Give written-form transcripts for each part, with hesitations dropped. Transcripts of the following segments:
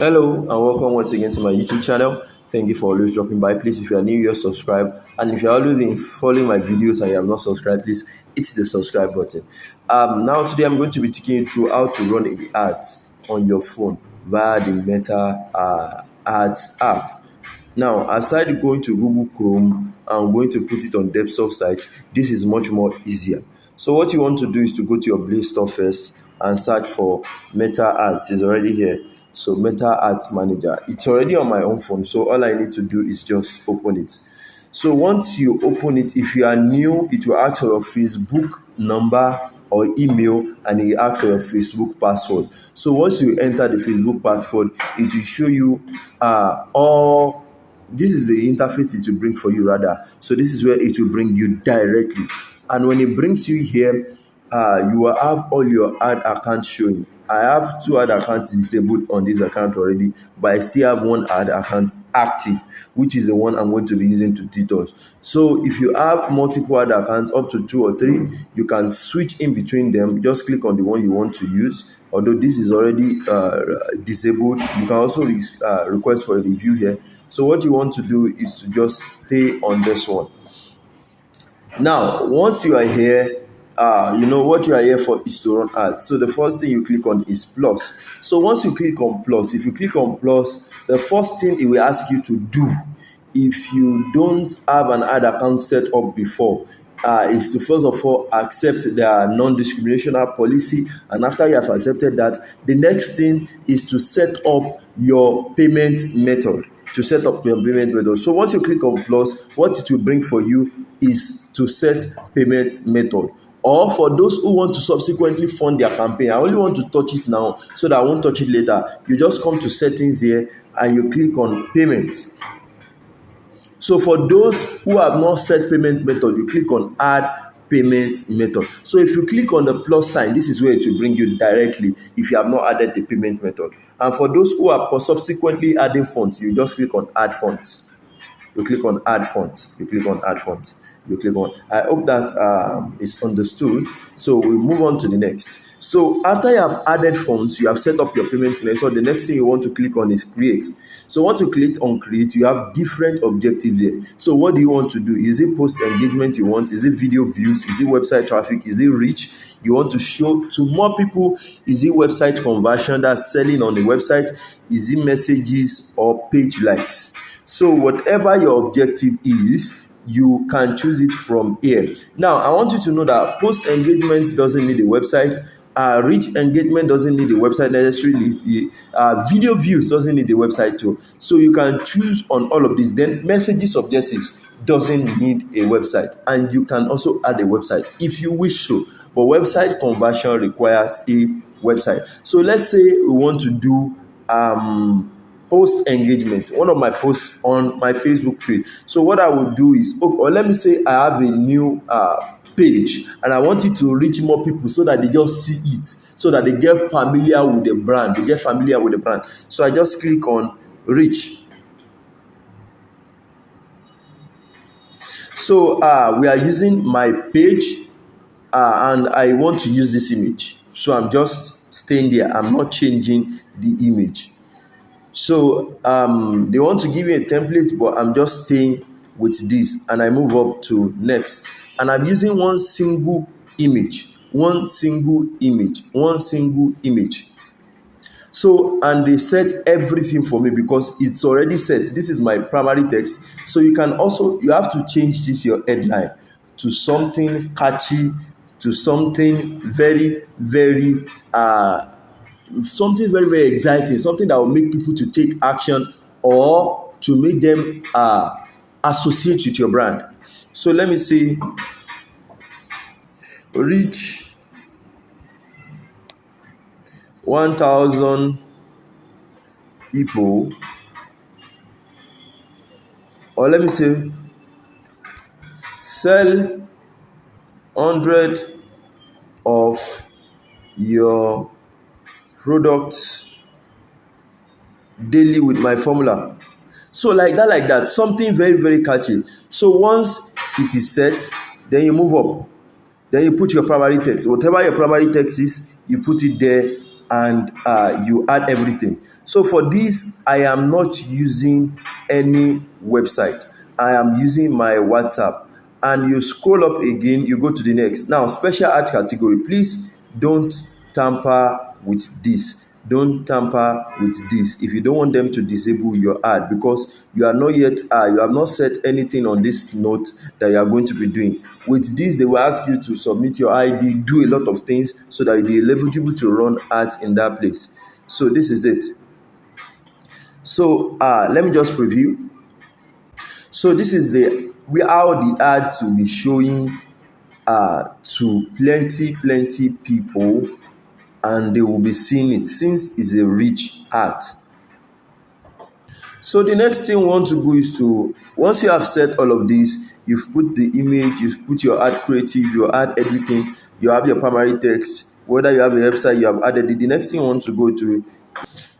Hello and welcome once again to my YouTube channel. Thank you for always dropping by. Please, if you are new here, subscribe. And if you have always been following my videos and you have not subscribed, please hit the subscribe button. Now today I'm going to be taking you through how to run a ads on your phone via the Meta Ads app. Now, aside going to Google Chrome and going to put it on desktop site, this is much more easier. So what you want to do is to go to your Play Store first and search for Meta Ads. It's already here. So Meta Ads Manager. It's already on my own phone. So all I need to do is just open it. So once you open it, if you are new, it will ask for your Facebook number or email, and it asks for your Facebook password. So once you enter the Facebook password, it will show you all. This is the interface it will bring for you rather. So this is where it will bring you directly. And when it brings you here, you will have all your ad accounts showing. I have 2 ad accounts disabled on this account already, but I still have 1 ad account active, which is the one I'm going to be using to tutor. So if you have multiple ad accounts, up to 2 or 3, you can switch in between them. Just click on the one you want to use. Although this is already disabled, you can also request for a review here. So what you want to do is to just stay on this one. Now, once you are here, what you are here for is to run ads. So the first thing you click on is plus. So once you click on plus, if you click on plus, the first thing it will ask you to do, if you don't have an ad account set up before, is to first of all accept their non-discriminational policy. And after you have accepted that, the next thing is to set up your payment method. So once you click on plus, what it will bring for you is to set payment method. Or for those who want to subsequently fund their campaign, I only want to touch it now so that I won't touch it later. You just come to settings here and you click on payment. So for those who have not set payment method, you click on add payment method. So if you click on the plus sign, this is where it will bring you directly if you have not added the payment method. And for those who are subsequently adding funds, you just click on add funds. You click on add font. You click on add font. You click on. I hope that is understood. So we move on to the next. So after you have added fonts, you have set up your payment method. So the next thing you want to click on is create. So once you click on create, you have different objectives there. So what do you want to do? Is it post engagement you want? Is it video views? Is it website traffic? Is it reach? You want to show to more people? Is it website conversion, that's selling on the website? Is it messages or page likes? So whatever your objective is, you can choose it from here. Now, I want you to know that post engagement doesn't need a website. Reach engagement doesn't need a website necessarily. Video views doesn't need a website too. So you can choose on all of these. Then messages objectives doesn't need a website, and you can also add a website if you wish to. But website conversion requires a website. So let's say we want to do post engagement, one of my posts on my Facebook page. So what I will do is, or let me say I have a new page and I want it to reach more people so that they just see it, so that they get familiar with the brand. So I just click on reach. So we are using my page and I want to use this image. So I'm just staying there. I'm not changing the image. So they want to give you a template, but I'm just staying with this, and I move up to next, and I'm using one single image. So, and they set everything for me because it's already set. This is my primary text. So you have to change this your headline to something catchy, to something very very exciting, something that will make people to take action or to make them associate with your brand. So let me see, reach 1,000 people, or let me say sell 100 of your products daily with my formula. So like that, something very very catchy. So once it is set, then you move up, then you put your primary text. Whatever your primary text is, you put it there and you add everything. So for this, I am not using any website. I am using my WhatsApp. And you scroll up again, you go to the next. Now, special ad category. Please don't tamper with this. Don't tamper with this if you don't want them to disable your ad, because you are not yet you have not set anything on this note that you are going to be doing. With this, they will ask you to submit your ID, do a lot of things so that you'll be eligible to run ads in that place. So this is it. So let me just preview. So this is how the ads will be showing to plenty people, and they will be seeing it since it's a rich ad. So the next thing we want to go is to, once you have set all of this, you've put the image, you've put your ad creative, your ad everything, you have your primary text, whether you have a website, you have added it. The next thing you want to go to,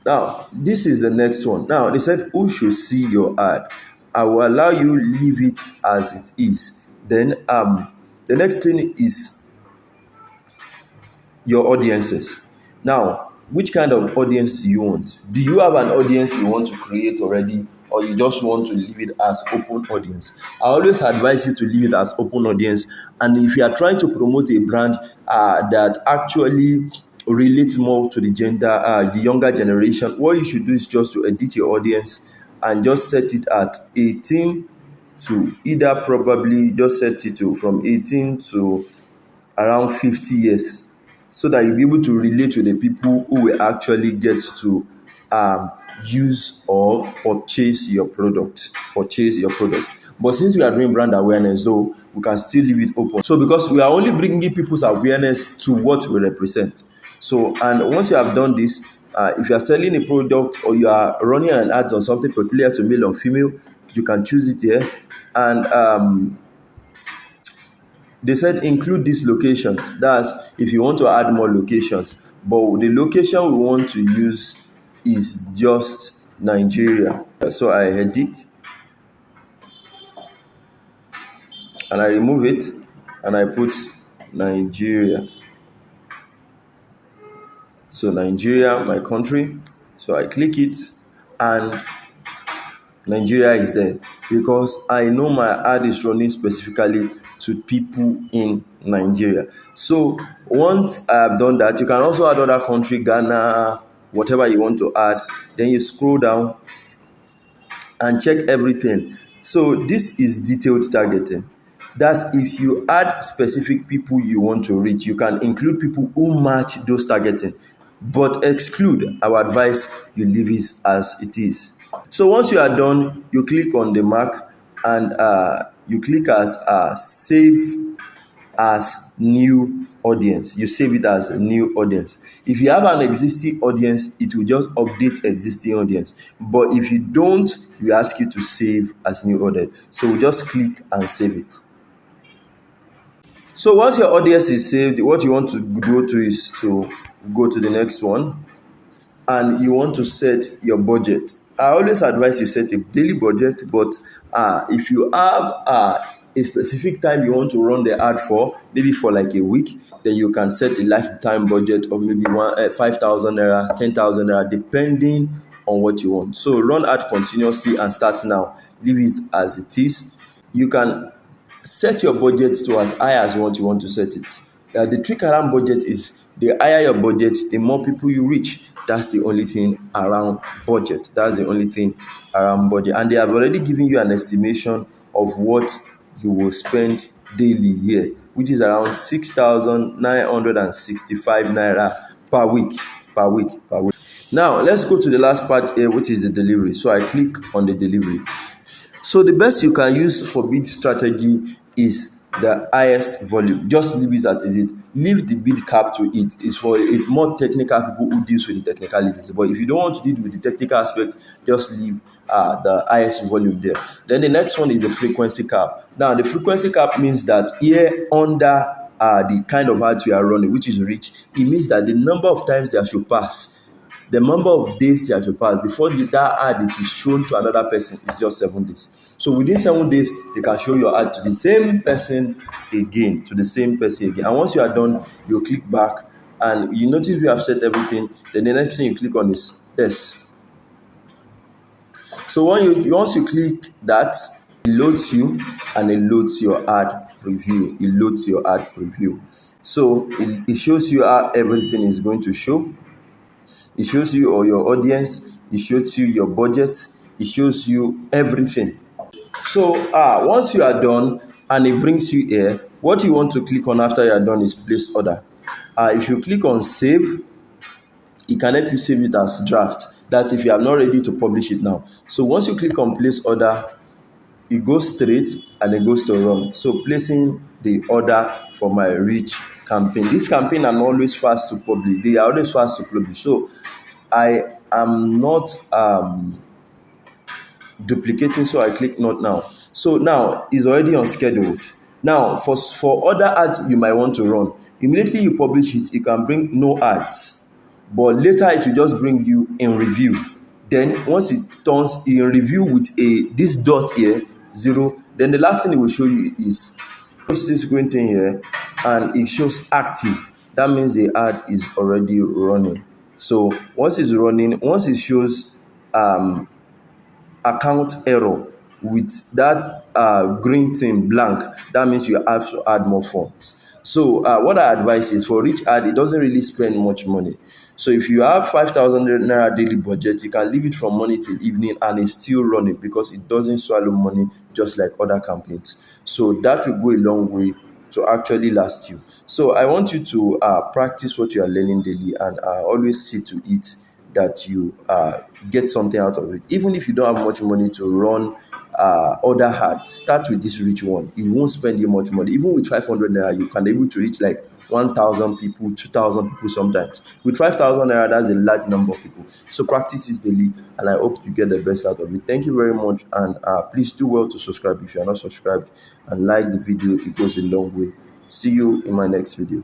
now this is the next one. Now they said who should see your ad. I will allow you leave it as it is. Then the next thing is your audiences. Now, which kind of audience do you want? Do you have an audience you want to create already, or you just want to leave it as open audience? I always advise you to leave it as open audience. And if you are trying to promote a brand that actually relates more to the the younger generation, what you should do is just to edit your audience and just set it at 18 to either, probably just set it to from 18 to around 50 years, so that you'll be able to relate to the people who will actually get to use or purchase your product. But since we are doing brand awareness, so we can still leave it open. So because we are only bringing people's awareness to what we represent. So, and once you have done this, if you are selling a product or you are running an ad on something peculiar to male or female, you can choose it here. And they said include these locations. That's if you want to add more locations. But the location we want to use is just Nigeria. So I edit and I remove it and I put Nigeria. So Nigeria, my country. So I click it and Nigeria is there, because I know my ad is running specifically to people in Nigeria. So once I have done that, you can also add other country, Ghana, whatever you want to add. Then you scroll down and check everything. So this is detailed targeting. That's if you add specific people you want to reach, you can include people who match those targeting, but exclude, I would advise you leave it as it is. So once you are done, you click on the mark and you click as save as new audience. You save it as a new audience. If you have an existing audience, it will just update existing audience. But if you don't, we ask you to save as new audience. So we just click and save it. So once your audience is saved, what you want to go to is to go to the next one, and you want to set your budget. I always advise you set a daily budget, but if you have a specific time you want to run the ad for, maybe for like a week, then you can set a lifetime budget of maybe 5,000 naira, 10,000 naira, depending on what you want. So run ad continuously and start now. Leave it as it is. You can set your budget to as high as what you want to set it. The trick around budget is the higher your budget, the more people you reach. That's the only thing around budget. And they have already given you an estimation of what you will spend daily here, which is around 6,965 naira per week. Now let's go to the last part here, which is the delivery. So I click on the delivery. So the best you can use for bid strategy is the highest volume. Just leave it as it. Leave the bid cap to it. It's for more technical people who deals with the technicalities. But if you don't want to deal with the technical aspect, just leave the highest volume there. Then the next one is the frequency cap. Now the frequency cap means that here under the kind of ads we are running, which is rich, it means that the number of times they should pass, the number of days they should pass before that ad it is shown to another person is just 7 days. So within 7 days, they can show your ad to the same person again, And once you are done, you click back and you notice we have set everything. Then the next thing you click on is this. So once you click that, it loads you and it loads your ad preview. It loads your ad preview. So it shows you how everything is going to show. It shows you all your audience. It shows you your budget. It shows you everything. So once you are done and it brings you here, what you want to click on after you are done is place order. If you click on save, it can help you save it as draft. That's if you are not ready to publish it now. So once you click on place order, it goes straight and it goes to run. So placing the order for my reach campaign. This campaign are always fast to publish. They are always fast to publish. So I am not duplicating, so I click not now. So now it's already on scheduled. Now for other ads you might want to run, immediately you publish it, you can bring no ads, but later it will just bring you in review. Then once it turns in review with this dot here 0, then the last thing it will show you is this green thing here, and it shows active. That means the ad is already running. So once it's running, once it shows account error with that green thing blank, that means you have to add more fonts. So what I advise is, for each ad, it doesn't really spend much money. So if you have 5,000 naira daily budget, you can leave it from morning till evening and it's still running, because it doesn't swallow money just like other campaigns. So that will go a long way to actually last you. So I want you to practice what you are learning daily, and always see to it that you get something out of it. Even if you don't have much money to run other ads, start with this rich one. It won't spend you much money. Even with 500 naira, you can be able to reach like 1,000 people, 2,000 people sometimes. With 5,000 naira, that's a large number of people. So practice is daily, and I hope you get the best out of it. Thank you very much, and please do well to subscribe if you are not subscribed, and like the video. It goes a long way. See you in my next video.